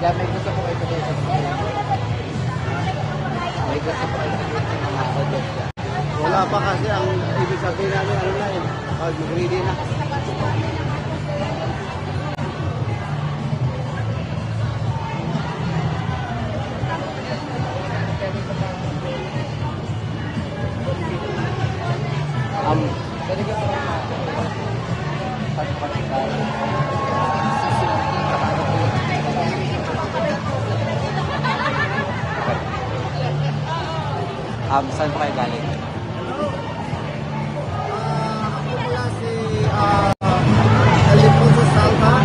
may gusto ko kayo sabihin sa mga may gusto ko kayo sabihin sa mga audience niya. Wala pa kasi ang ibig sabihin namin ano na yun. Mag-ready na. Pwede ka saan po kayo galing? Ako pala si Eliposo Salva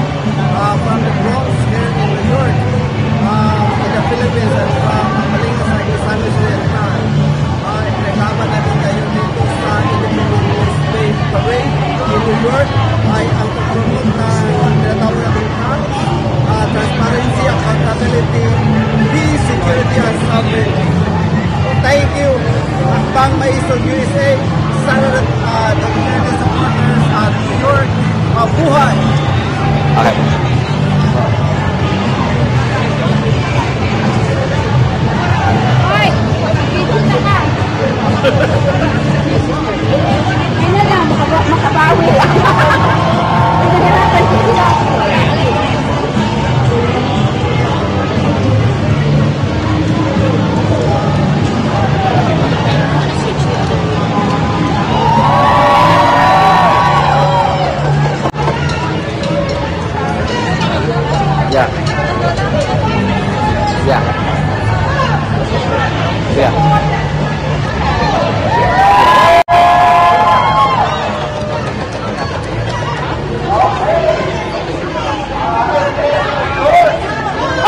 from the Bronx here in New York, in the Philippines, and from Malinga sa San Luis. Nagkama natin kayo dito sa Independence Day Parade in New York ay ang pagpromote ng tinatawag natin transparency, accountability, peace, security, and sovereignty. Thank you, Bang Maison USA, Senator, the United Supporters at New York, mabuhay! Okay. Hoy! Dito na ka! Hindi na lang, makabawi lang. Nahirapan sila. Yeah. Yeah. Yeah.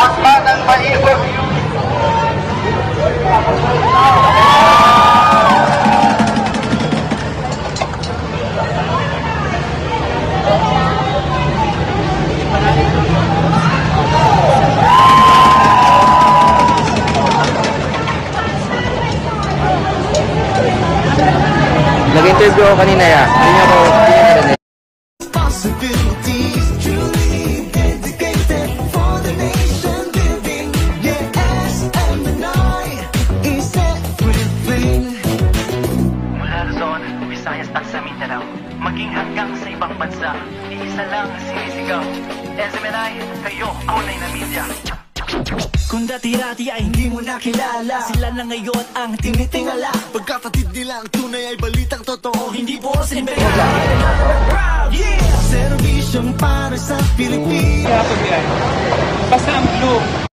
Akma ng maibog. Nag-interview ako kanina ya. Hindi niya narinig. Possibilities truly dedicated for the nation building. Yes, and the night is everything. Mula Luzon, Visayas at sa Mindanao, maging hanggang sa ibang bansa, iisa lang ang sinisigaw. SMNI, kayo, online na media. Kung dati-dati ay hindi mo nakilala, sila na ngayon ang tinitingala. Pagkatid nila ang tunay ay balitang totoo, hindi po sinibela. Yeah! Servisyong para sa Pilipinas. Basta ang blue.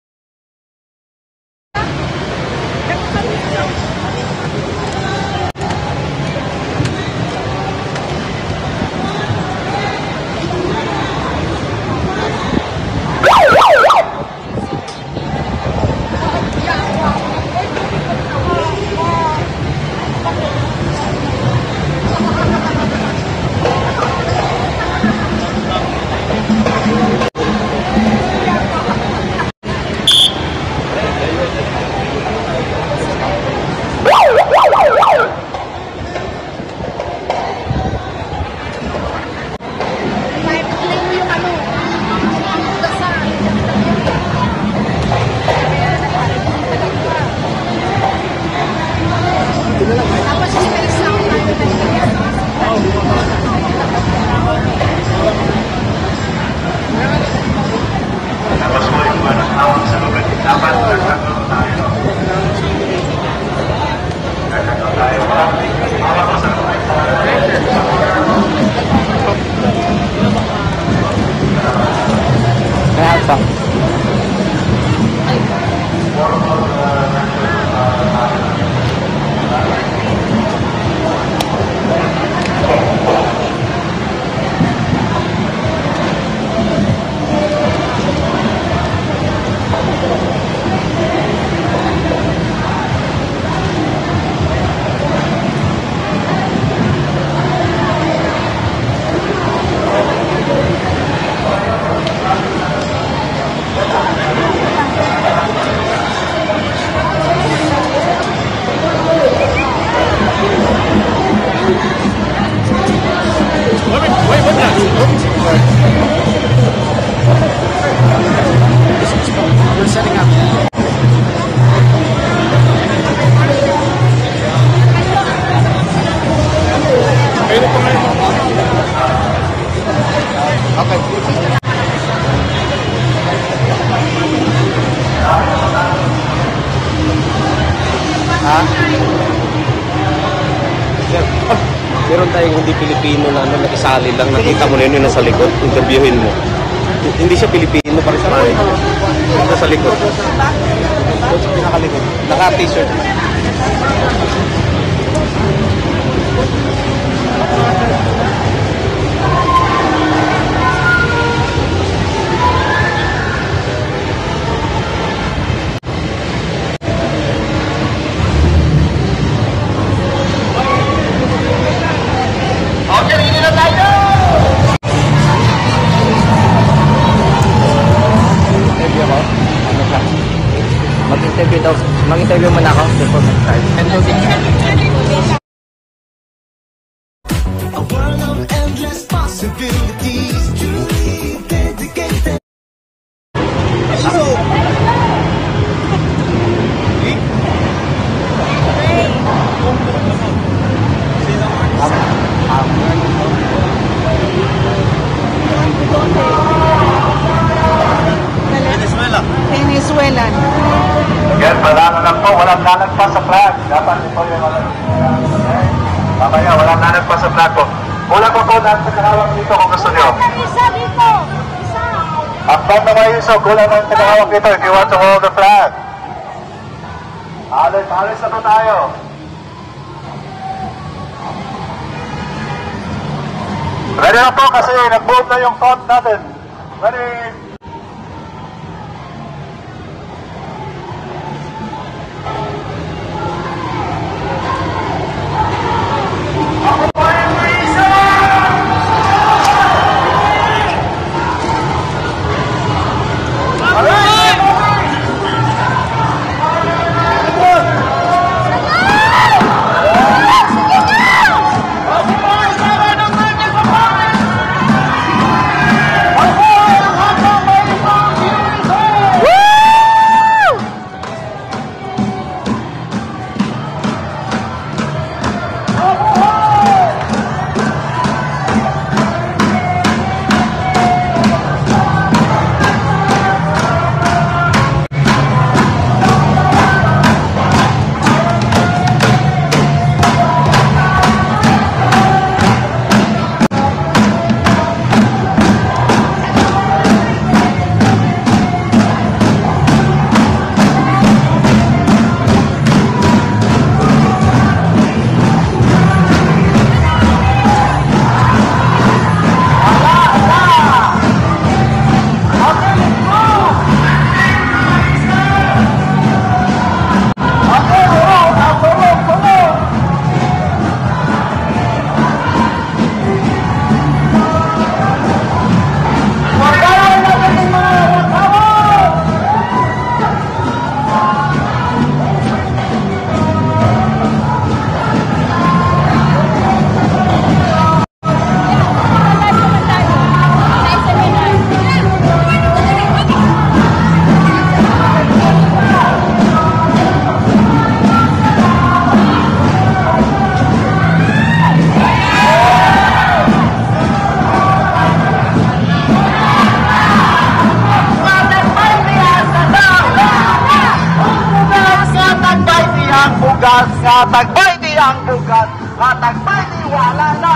tayong hindi Pilipino na ano, nakisali lang, nakita mo na yun yung nasa likod, interviewin mo. Hindi siya Pilipino, parang sa nasa likod. Doon sa pinakalikod. Naka-t-shirt. Mag-interview muna ako before mag-start. A world of endless possibilities, truly dedicated. Venezuelan. Yan, wala na po, walang nanagpas sa flag. Dapat ito yung mamaya, walang nanagpas sa flag po. Kulang po po natin tagahawak dito kung gusto nyo. Isa dito. Isa. Akbat na kayo, so kulang natin tagahawak dito if you want to hold the flag. Alis na po tayo. Ready na po kasi nag-move na yung count natin. Ready? Tagbay di ang bugat, tagbay di wala na.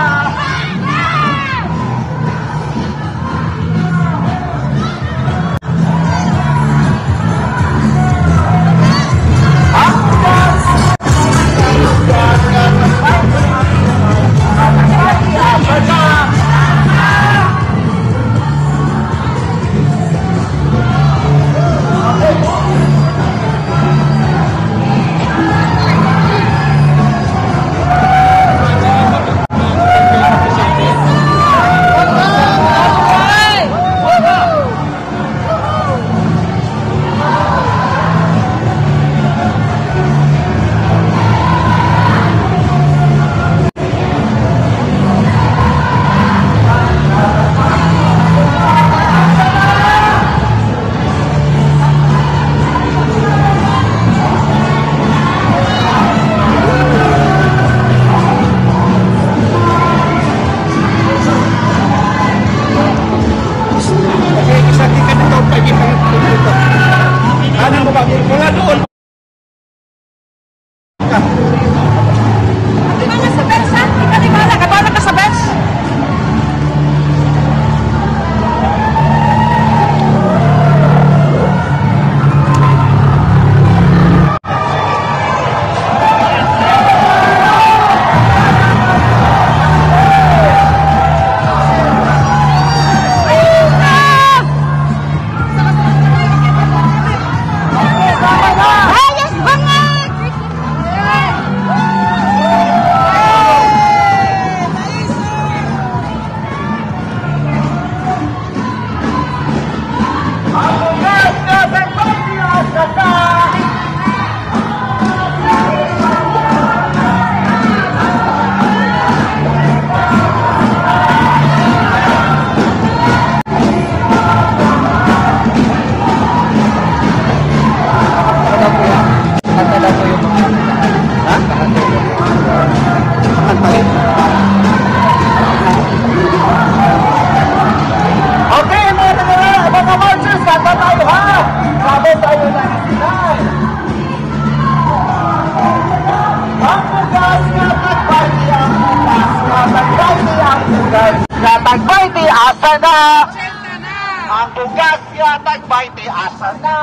nga tagbay ti asa na.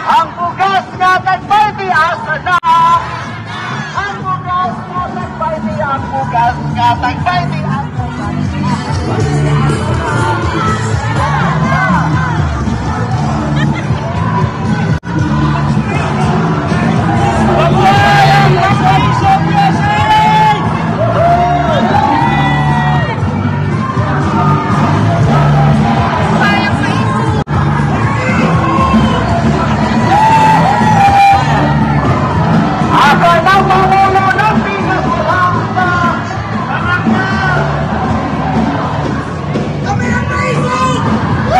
Ang bugas nga tagbay ti asa na. Ang bugas nga tagbay ti ang bugas nga tagbay ti ang bugas. Ako ng Pangulo ng Pinas Oranda. Kami ang maisip!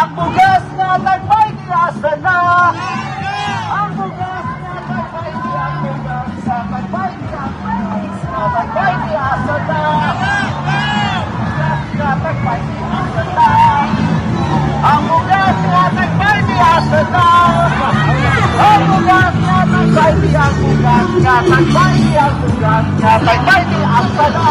Ang bugas na tagbay niasa na. Ang bugas na tagbay niasa sa tagbay niasa na. Tagbay niasa na. Tagbay niasa na. Ang bugas na tagbay niasa na. Ang bugas na tagbay niasa na. Tagbay niasa na. Tagbay niasa na.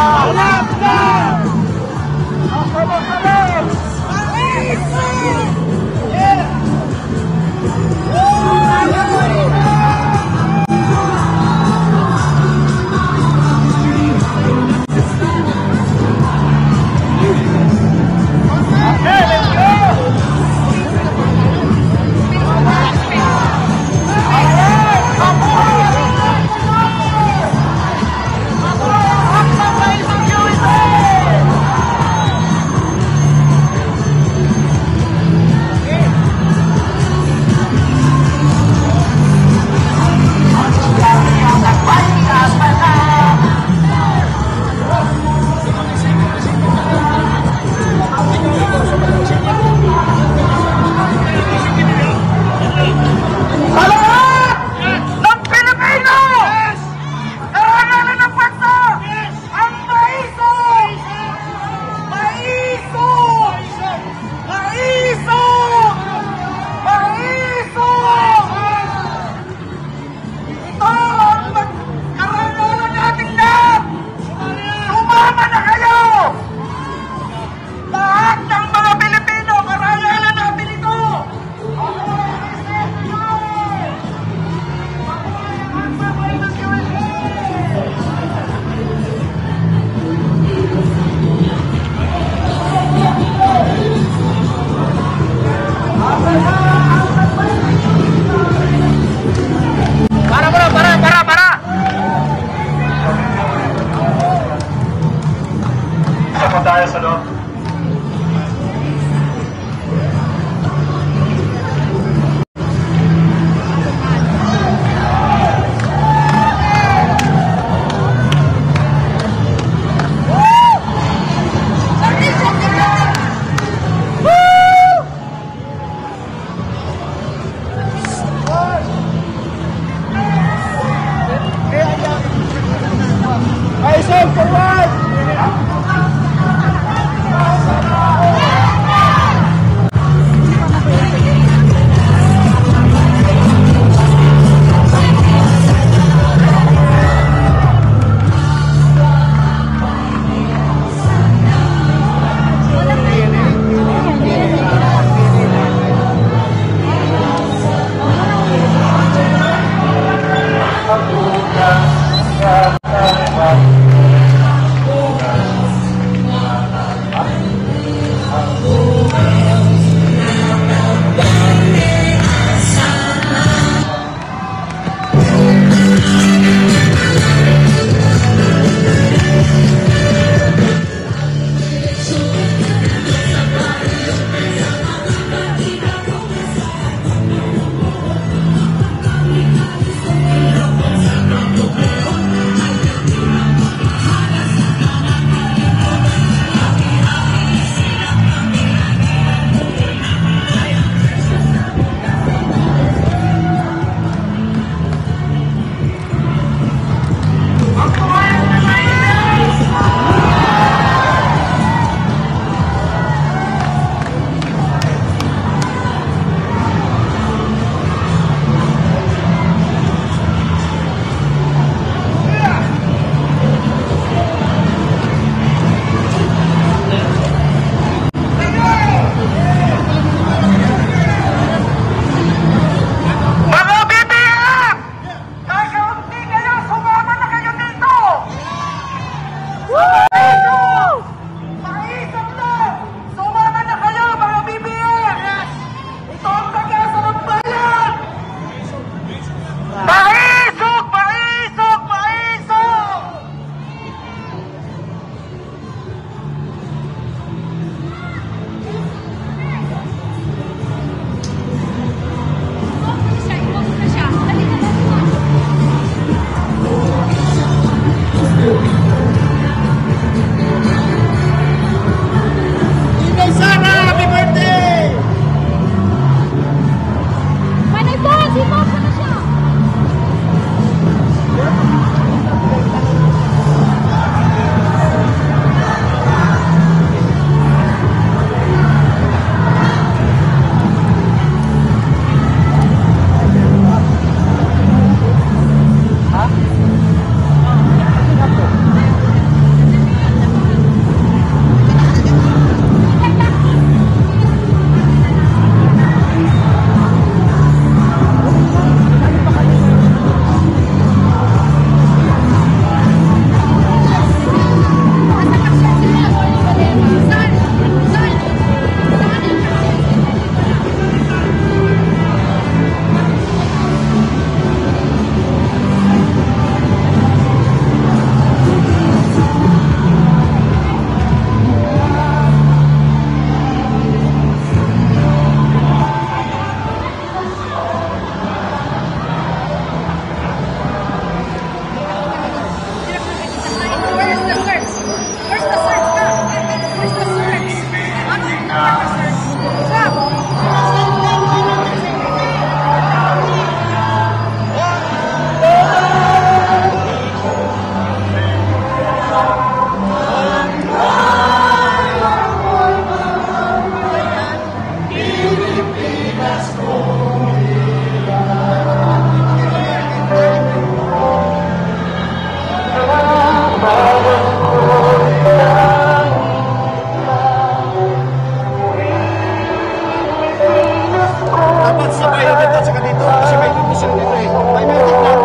Dapat sabay dito sa dito kasi may dito sila dito eh. May meron na.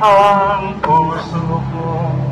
Ang puso kong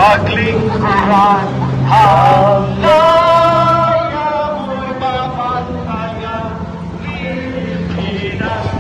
paglingkuran, halaya mo'y mapantayan, Pilipinas.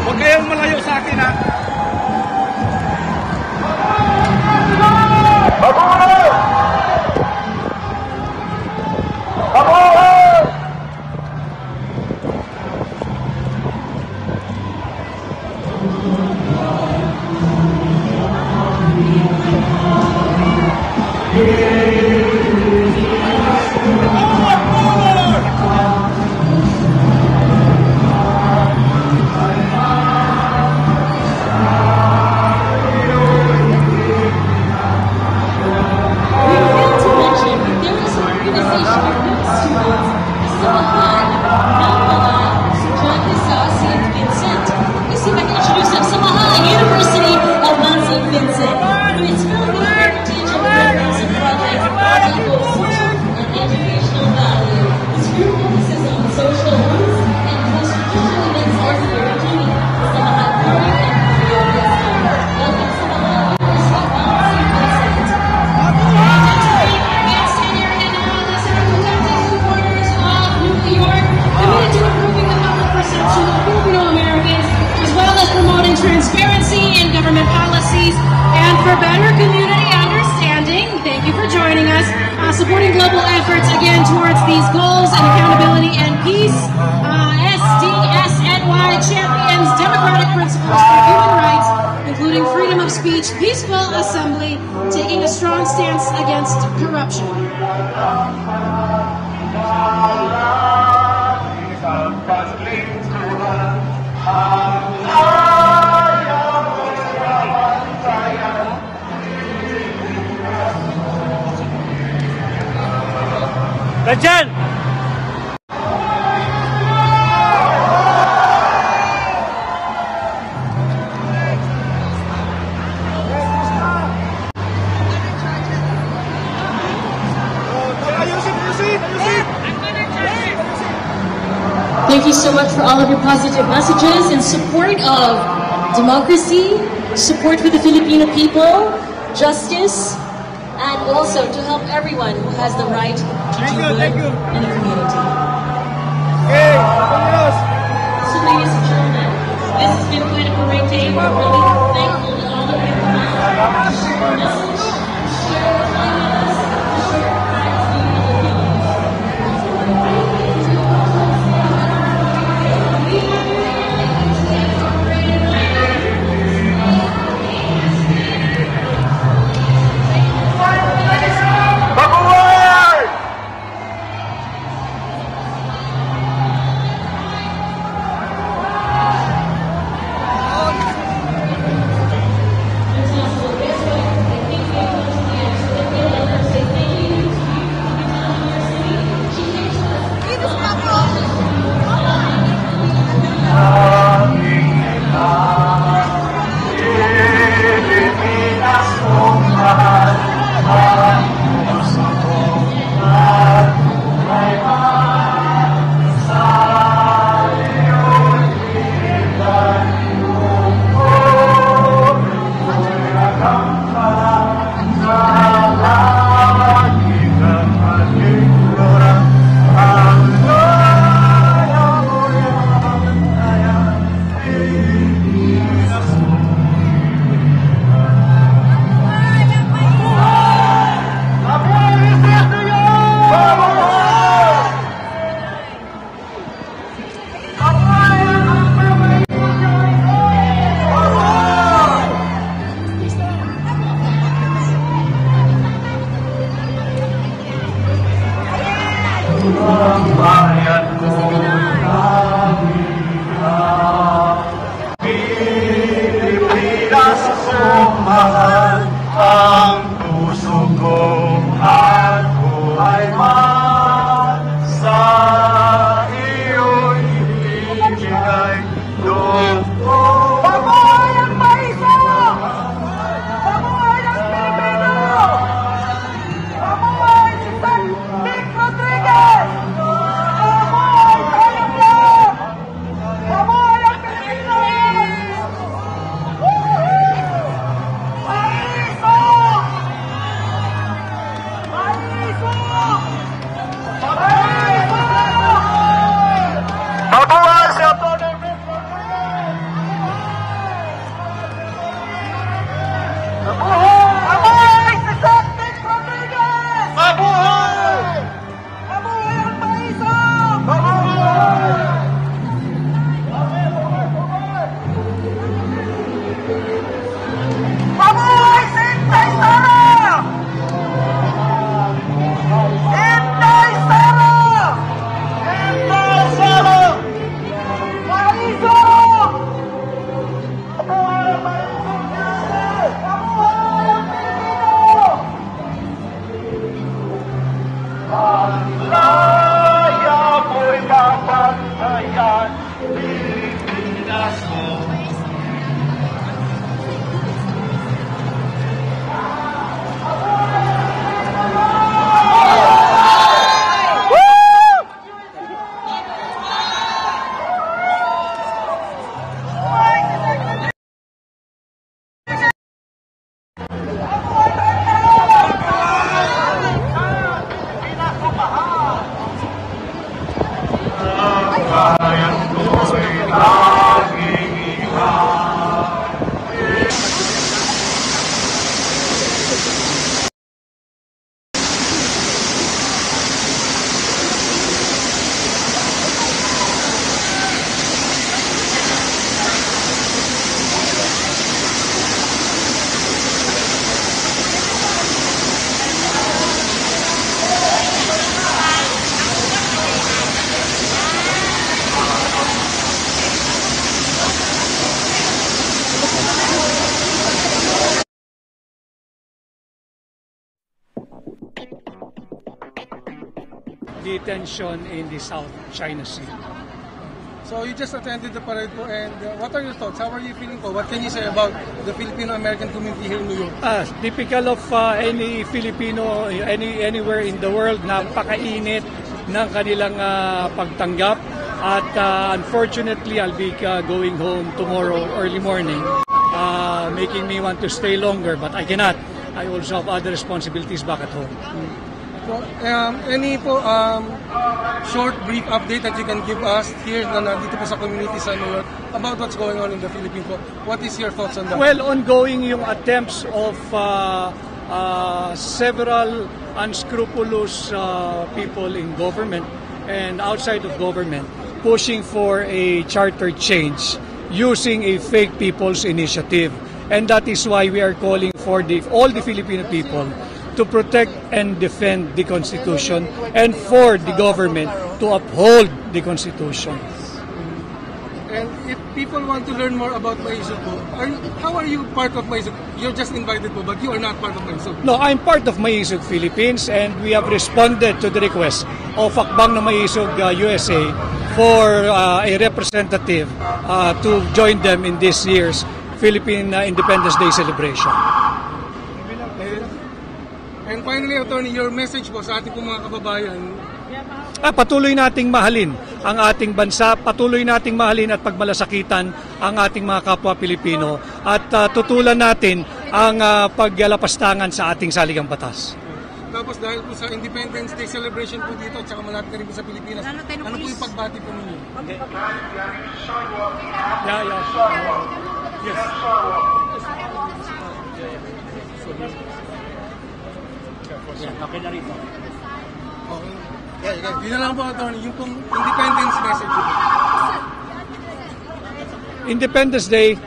Huwag kayong malayo sa akin, ha? Transparency in government policies and for better community understanding. Thank you for joining us. Supporting global efforts again towards these goals and accountability and peace. SDSNY champions democratic principles for human rights, including freedom of speech, peaceful assembly, taking a strong stance against corruption. Nandyan! Thank you so much for all of your positive messages in support of democracy, support for the Filipino people, justice, and also to help everyone who has the right to do good in the community. So ladies and gentlemen, this has been quite a great day. We're really thankful to all of you who have shared our message, share the time with us, and share our rights being Filipinos. bayan ko Pilipinas kong mahal, ang puso kong at buhay man sa iyo'y ibigay doon ko. Mabuhay ang paisa! Mabuhay ang Pilipino! Mabuhay si San Vic Rodriguez! Mabuhay tayong lahat! Mabuhay ang Pilipinas! Paiso! Paiso! Paiso! Mabuhay si Atty. Vic Mabuhay si San Vic Rodriguez! Mabuhay! Mabuhay ang paisa! Mabuhay si Inday Sara! Inday Sara! Inday Sara! Paiso! Mabuhay ang Pilipino! Laya mo'y kapantayan, Pilipinas ko. Bayan ko'y laging ikaw. The tension in the South China Sea. So you just attended the parade po, and what are your thoughts? How are you feeling po? What can you say about the Filipino-American community here in New York? Typical of any Filipino anywhere in the world, napakainit ng kanilang pagtanggap. At unfortunately, I'll be going home tomorrow early morning, making me want to stay longer, but I cannot. I also have other responsibilities back at home. So, any po short, brief update that you can give us here na nandito po sa community sa New York about what's going on in the Philippines po? What is your thoughts on that? Well, ongoing yung attempts of several unscrupulous people in government and outside of government pushing for a charter change using a fake people's initiative. And that is why we are calling for all the Filipino people to protect and defend the Constitution and for the government to uphold the Constitution. And if people want to learn more about Maisog po, how are you part of Maisog? You're just invited po, but you are not part of Maisog. No, I'm part of Maisog Philippines, and we have responded to the request of Hakbang na Maisog USA for a representative to join them in this year's Philippine Independence Day celebration. And finally, Attorney, your message po sa ating pong mga kababayan. Patuloy nating mahalin ang ating bansa, patuloy nating mahalin at pagmalasakitan ang ating mga kapwa Pilipino at tutulan natin ang paglalapastangan sa ating saligang batas. Tapos dahil po sa Independence Day celebration po dito at saka malapit na rin po sa Pilipinas, ano po yung pagbati po ninyo? Yeah. Yes. Okay na rito. Okay. Yun na lang po, Attorney, yung pong Independence message. Independence Day,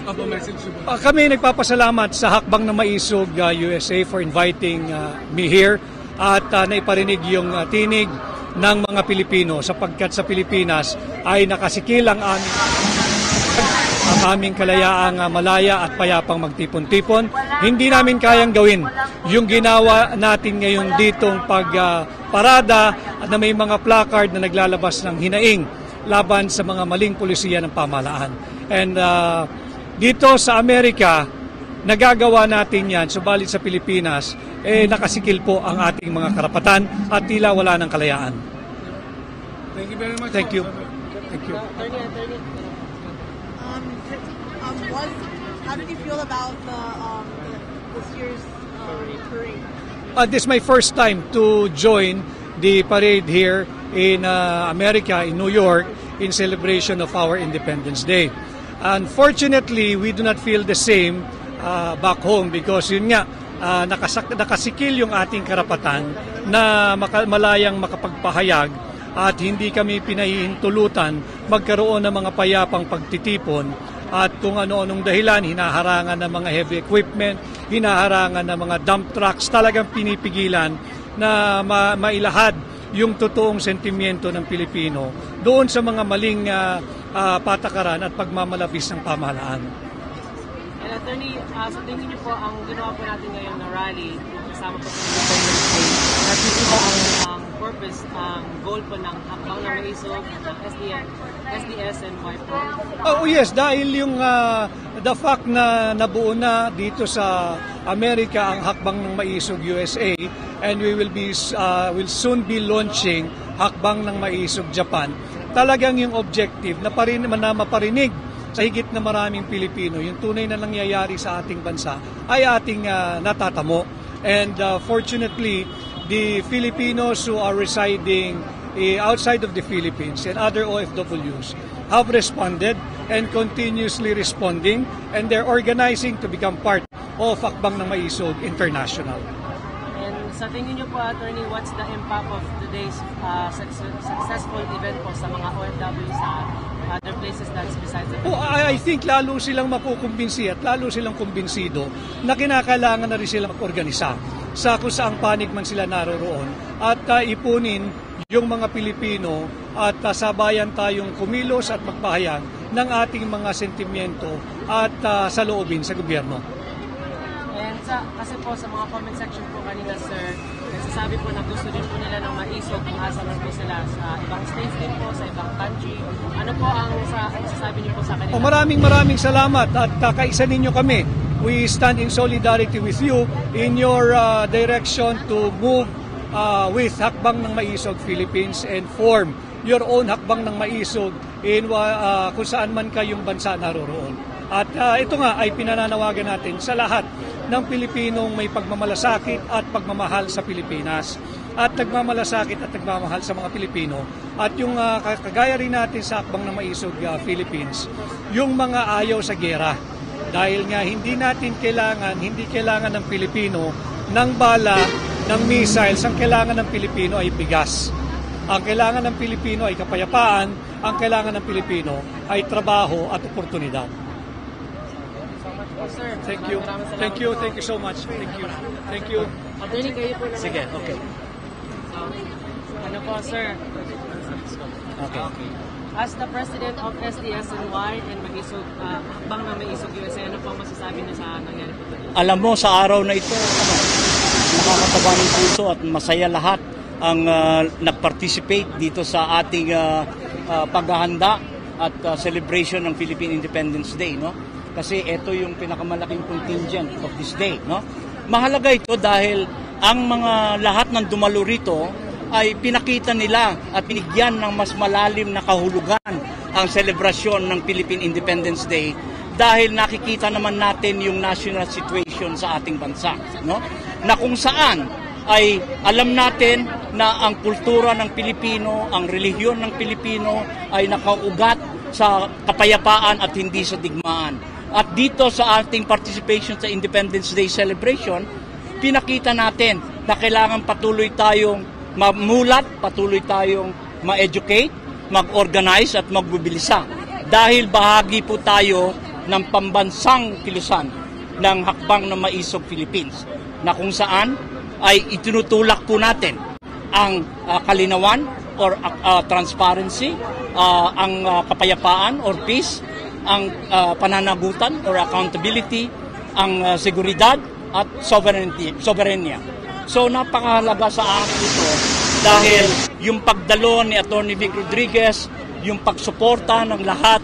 message po. kami nagpapasalamat sa Hakbang na Maisog USA for inviting me here at naiparinig yung tinig ng mga Pilipino sapagkat sa Pilipinas ay nakasikil ang aming kalayaang malaya at payapang magtipon-tipon. Hindi namin kayang gawin yung ginawa natin ngayon ditong pagparada at na may mga placard na naglalabas ng hinaing laban sa mga maling pulisiya ng pamahalaan. And dito sa Amerika, nagagawa natin yan, subalit sa Pilipinas, nakasikil po ang ating mga karapatan at tila wala ng kalayaan. Thank you very much. Thank you. Thank you. How did you feel about this year's parade? This is my first time to join the parade here in America, in New York, in celebration of our Independence Day. Unfortunately, we do not feel the same back home because yun nga, nakasikil yung ating karapatan na malayang makapagpahayag at hindi kami pinahihintulutan magkaroon ng mga payapang pagtitipon at kung ano-anong dahilan, hinaharangan ng mga heavy equipment, hinaharangan ng mga dump trucks, talagang pinipigilan na mailahad yung totoong sentimiento ng Pilipino doon sa mga maling patakaran at pagmamalabis ng pamahalaan. And Attorney, sa tingin niyo po ang ginawa po natin ngayon na rally, kasama po sa Independence Day, nakikita po ang purpose, ang goal po ng hakbang na maisog ng SDS and YPO? Oh yes, dahil yung the fact na nabuo na dito sa Amerika ang hakbang ng maisog USA and we will soon be launching hakbang ng maisog Japan. Talagang yung objective na maparinig sa higit na maraming Pilipino, yung tunay na nangyayari sa ating bansa ay ating natatamo. And fortunately, the Filipinos who are residing outside of the Philippines and other OFWs have responded and continuously responding, and they're organizing to become part of Hakbang ng Maisog International. And sa tingin niyo po, Attorney, what's the impact of today's successful event po sa mga OFW sa other places that's besides the Philippines? I think lalo silang makukumbinsi at lalo silang kumbinsido na kinakailangan na rin silang mag-organisa sa kung saang panig man sila naroroon at ipunin yung mga Pilipino at sabayan tayong kumilos at magpahayag ng ating mga sentimiento at saloobin sa gobyerno. And kasi po sa mga comment section po kanina, sir, nagsasabi po na gusto din po nila ng maisog kung asa lang po sila sa ibang states din po, sa ibang country. Ano po ang sasabi niyo po sa kanila? Maraming salamat at kaisa ninyo kami. We stand in solidarity with you in your direction to move with Hakbang ng Maisog Philippines and form your own Hakbang ng Maisog in kung saan man kayong bansa naroroon. At ito nga ay pinananawagan natin sa lahat ng Pilipinong may pagmamalasakit at pagmamahal sa Pilipinas. At nagmamalasakit at nagmamahal sa mga Pilipino. At yung kagaya rin natin sa Hakbang ng Maisog Philippines, yung mga ayaw sa gera. Dahil nga hindi kailangan ng Pilipino ng bala, ng missiles. Ang kailangan ng Pilipino ay bigas. Ang kailangan ng Pilipino ay kapayapaan. Ang kailangan ng Pilipino ay trabaho at oportunidad. Sir, thank you so much. Thank you. Attorney, kayo po naman. Sige, okay. So, ano po, sir? Okay. As the president of SDSNY and Hakbang ng Maisog USA, ano po masasabi niyo sa nangyari po today? Alam mo, sa araw na ito, nakakataba ng puso at masaya lahat ang nag-participate dito sa ating paghahanda at celebration ng Philippine Independence Day, no? Kasi ito yung pinakamalaking contingent of this day, no? Mahalaga ito dahil ang mga lahat ng dumalo rito ay pinakita nila at binigyan ng mas malalim na kahulugan ang selebrasyon ng Philippine Independence Day dahil nakikita naman natin yung national situation sa ating bansa, no? Na kung saan ay alam natin na ang kultura ng Pilipino, ang relihiyon ng Pilipino ay nakaugat sa kapayapaan at hindi sa digmaan. At dito sa ating participation sa Independence Day celebration, pinakita natin na kailangan patuloy tayong mamulat, patuloy tayong ma-educate, mag-organize at magmobilisa. Dahil bahagi po tayo ng pambansang kilusan ng Hakbang ng Maisog Philippines na kung saan ay itinutulak po natin ang kalinawan, or transparency, ang kapayapaan or peace, ang pananagutan or accountability, ang seguridad at sovereignty. So napakahalaga sa akin ito dahil yung pagdalo ni Atty. Vic Rodriguez, yung pagsuporta ng lahat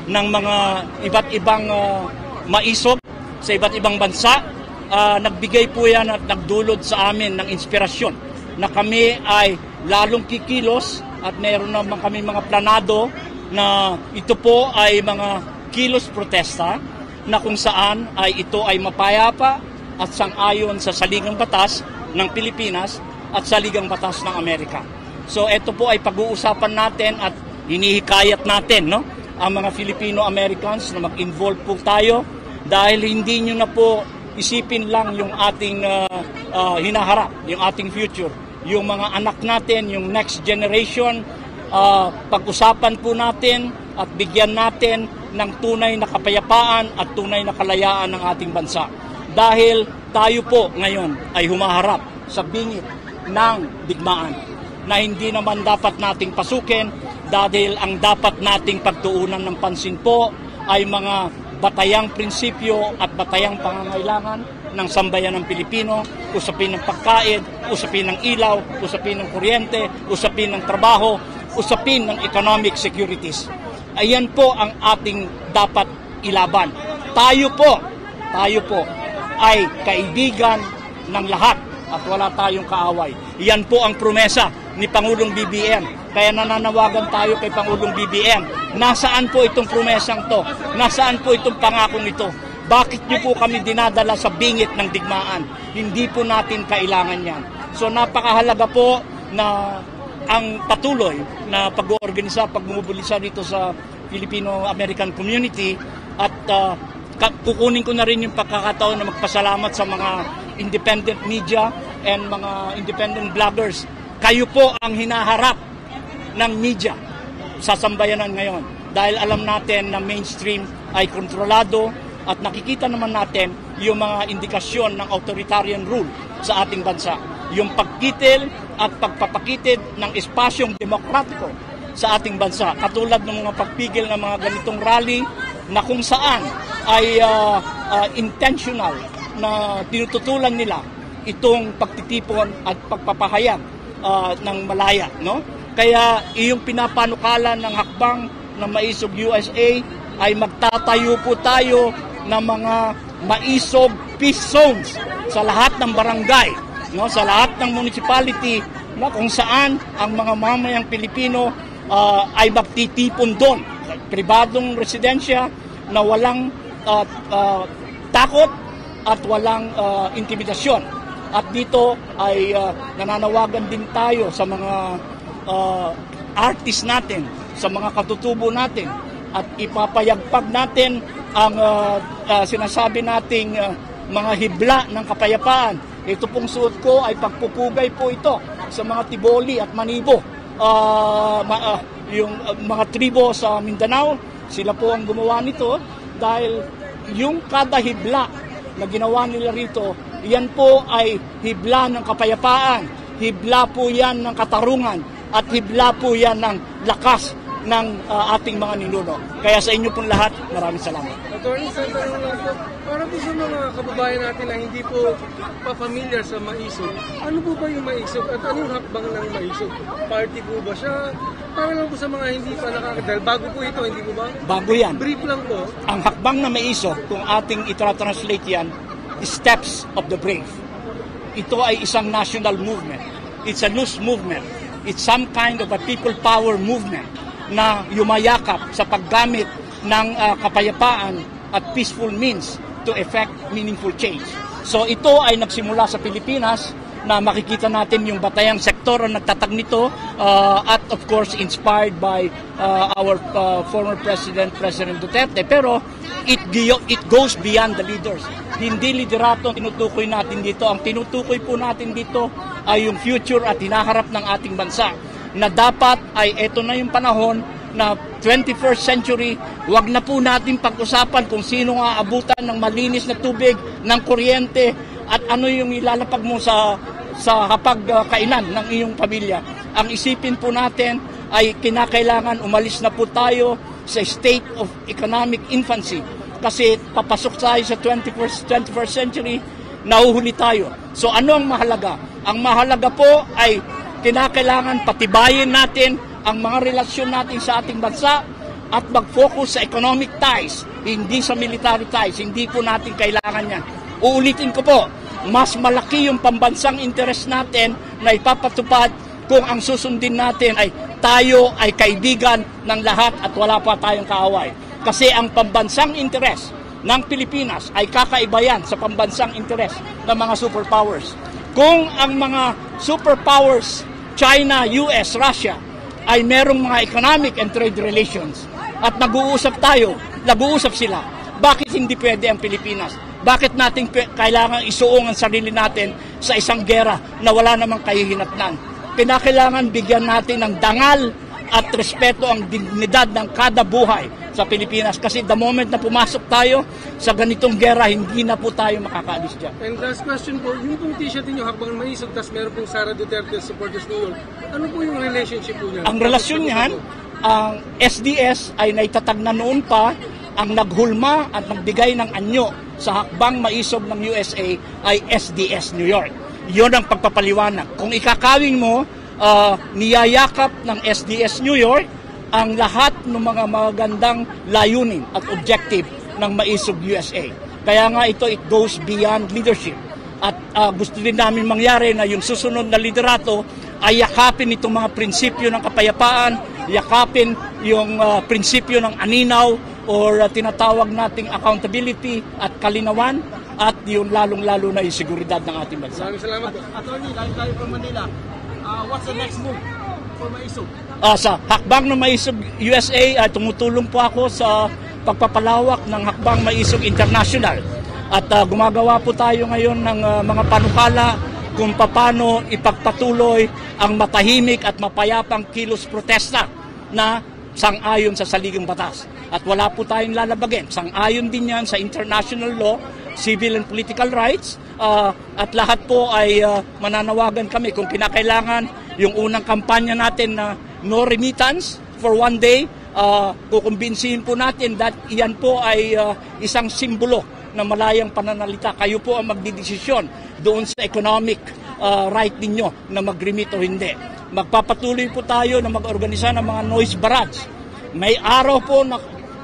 ng mga iba't ibang maisog sa iba't ibang bansa, nagbigay po yan at nagdulot sa amin ng inspirasyon na kami ay lalong kikilos at meron naman kami mga planado na ito po ay mga kilos protesta na kung saan ay ito ay mapayapa at sang-ayon sa saligang batas ng Pilipinas at saligang batas ng Amerika. So ito po ay pag-uusapan natin at hinihikayat natin, no, ang mga Filipino-Americans na mag-involve po tayo dahil hindi nyo na po isipin lang yung ating hinaharap, yung ating future, yung mga anak natin, yung next generation, pag-usapan po natin at bigyan natin ng tunay na kapayapaan at tunay na kalayaan ng ating bansa. Dahil tayo po ngayon ay humaharap sa bingit ng digmaan na hindi naman dapat nating pasukin dahil ang dapat nating pagtuunan ng pansin po ay mga batayang prinsipyo at batayang pangangailangan ng sambayan ng Pilipino, usapin ng pagkain, usapin ng ilaw, usapin ng kuryente, usapin ng trabaho, usapin ng economic securities. Ayan po ang ating dapat ilaban. Tayo po ay kaibigan ng lahat at wala tayong kaaway. Yan po ang promesa ni Pangulong BBM. Kaya nananawagan tayo kay Pangulong BBM. Nasaan po itong promesang to? Nasaan po itong pangakong ito? Bakit niyo po kami dinadala sa bingit ng digmaan? Hindi po natin kailangan yan. So napakahalaga po na ang patuloy na pag-oorganisa, pag-mobilisa dito sa Filipino-American community at kukunin ko na rin yung pagkakataon na magpasalamat sa mga independent media and mga independent vloggers. Kayo po ang hinaharap ng media sa sambayanan ngayon dahil alam natin na mainstream ay kontrolado at nakikita naman natin yung mga indikasyon ng authoritarian rule sa ating bansa. Yung pagkitil at pagpapakitid ng espasyong demokratiko sa ating bansa. Katulad ng mga pagpigil ng mga ganitong rally na kung saan ay intentional na tinututulan nila itong pagtitipon at pagpapahayag ng malaya, no? Kaya iyong pinapanukalan ng hakbang ng Maisog USA ay magtatayo po tayo ng mga Maisog peace zones sa lahat ng barangay, no, sa lahat ng municipality na kung saan ang mga mamayang Pilipino ay magtitipon doon. Pribadong residensya na walang takot at walang intimidasyon. At dito ay nananawagan din tayo sa mga artist natin, sa mga katutubo natin at ipapayagpag natin ang sinasabi nating mga hibla ng kapayapaan. Ito pong suot ko ay pagpupugay po ito sa mga Tiboli at Manibo. Yung mga tribo sa Mindanao, sila po ang gumawa nito dahil yung kada hibla na ginawa nila rito, yan po ay hibla ng kapayapaan, hibla po yan ng katarungan, at hibla po yan ng lakas ng ating mga ninuno. Kaya sa inyo pong lahat, maraming salamat. Attorney, sa tanong lang po, para po sa mga kababayan natin na hindi po pa-familiar sa Maisog, ano po ba yung Maisog at anong hakbang ng Maisog? Party po ba siya? Para lang po sa mga hindi pa nakakadal. Bago po ito, hindi po ba? Bago yan. Brief lang po. Ang hakbang na Maisog, kung ating itra-translate yan, Steps of the Brave. Ito ay isang national movement. It's a loose movement. It's some kind of a people power movement na yumayakap sa paggamit ng kapayapaan at peaceful means to effect meaningful change. So ito ay nagsimula sa Pilipinas na makikita natin yung batayang sektor ang nagtatag nito at of course inspired by our former President Duterte. Pero it goes beyond the leaders. Hindi liderato ang tinutukoy natin dito. Ang tinutukoy po natin dito ay yung future at hinaharap ng ating bansa na dapat ay eto na yung panahon na 21st century, wag na po natin pag-usapan kung sino nga abutan ng malinis na tubig, ng kuryente at ano yung ilalapag mo sa hapag kainan ng iyong pamilya. ang isipin po natin ay kinakailangan umalis na po tayo sa state of economic infancy. Kasi papasok tayo sa 21st century, nahuhuli tayo. So ano ang mahalaga? Ang mahalaga po ay kinakailangan patibayin natin ang mga relasyon natin sa ating bansa at mag-focus sa economic ties, hindi sa military ties. Hindi po natin kailangan yan. Uulitin ko po, mas malaki yung pambansang interest natin na ipapatupad kung ang susundin natin ay tayo ay kaibigan ng lahat at wala pa tayong kaaway. Kasi ang pambansang interest ng Pilipinas ay kakaiba yan sa pambansang interest ng mga superpowers. Kung ang mga superpowers, China, US, Russia, ay merong mga economic and trade relations at nag-uusap tayo, nag-uusap sila, bakit hindi pwede ang Pilipinas? Bakit natin kailangan isuong ang sarili natin sa isang gera na wala namang kahihinatnan? Kinakailangan bigyan natin ng dangal at respeto ang dignidad ng kada buhay sa Pilipinas. Kasi the moment na pumasok tayo sa ganitong gera, hindi na po tayo makakaalis dyan. And last question po, yung pong t-shirt niyo habang maisog, tapos meron pong Sara Duterte Supporters New York, ano po yung relationship po niyan? Ang relasyon niyan, ang SDS ay naitatag na noon pa, ang naghulma at nagbigay ng anyo sa hakbang maisog ng USA ay SDS New York. Yun ang pagpapaliwanag. Kung ikakawin mo, niyayakap ng SDS New York ang lahat ng mga magandang layunin at objective ng maisog USA. Kaya nga ito, it goes beyond leadership. At gusto din namin mangyari na yung susunod na liderato ay yakapin itong mga prinsipyo ng kapayapaan, yakapin yung prinsipyo ng aninaw or tinatawag nating accountability at kalinawan at yung lalong-lalo na yung seguridad ng ating bansa. Maraming salamat po. Attorney, live tayo from Manila. What's the next move for Maisog? Sa Hakbang ng Maisog USA, tumutulong po ako sa pagpapalawak ng Hakbang Maisog International. At gumagawa po tayo ngayon ng mga panukala kung paano ipagpatuloy ang matahimik at mapayapang kilos protesta na sang-ayon sa saligang batas. At wala po tayong lalabagin. Sang-ayon din yan sa international law, civil and political rights, at lahat po ay mananawagan kami kung kinakailangan yung unang kampanya natin na no remittance for one day, kukumbinsihin po natin that iyan po ay isang simbolo na malayang pananalita. Kayo po ang magdidesisyon doon sa economic right ninyo na mag-remit o hindi. Magpapatuloy po tayo na mag-organisa ng mga noise barrage. May araw po na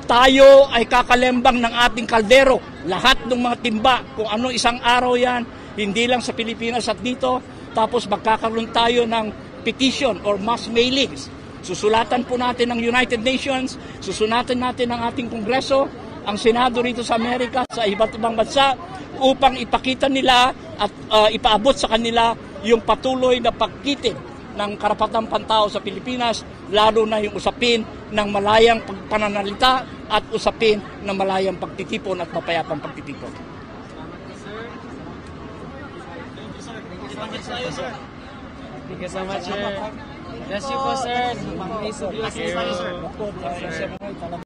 tayo ay kakalembang ng ating kaldero. Lahat ng mga timba, kung ano isang araw yan, hindi lang sa Pilipinas at dito. Tapos magkakaroon tayo ng petition or mass mailings. Susulatan po natin ng United Nations, susunatan natin ng ating Kongreso, ang Senado rito sa Amerika, sa iba't ibang bansa, upang ipakita nila at ipaabot sa kanila yung patuloy na pagkitid ng karapatang pantao sa Pilipinas, lalo na yung usapin ng malayang pananalita at usapin ng malayang pagtitipon at mapayapang pagtitipon. Thank you so much, sir. Bless you po, sir. Maisog USA.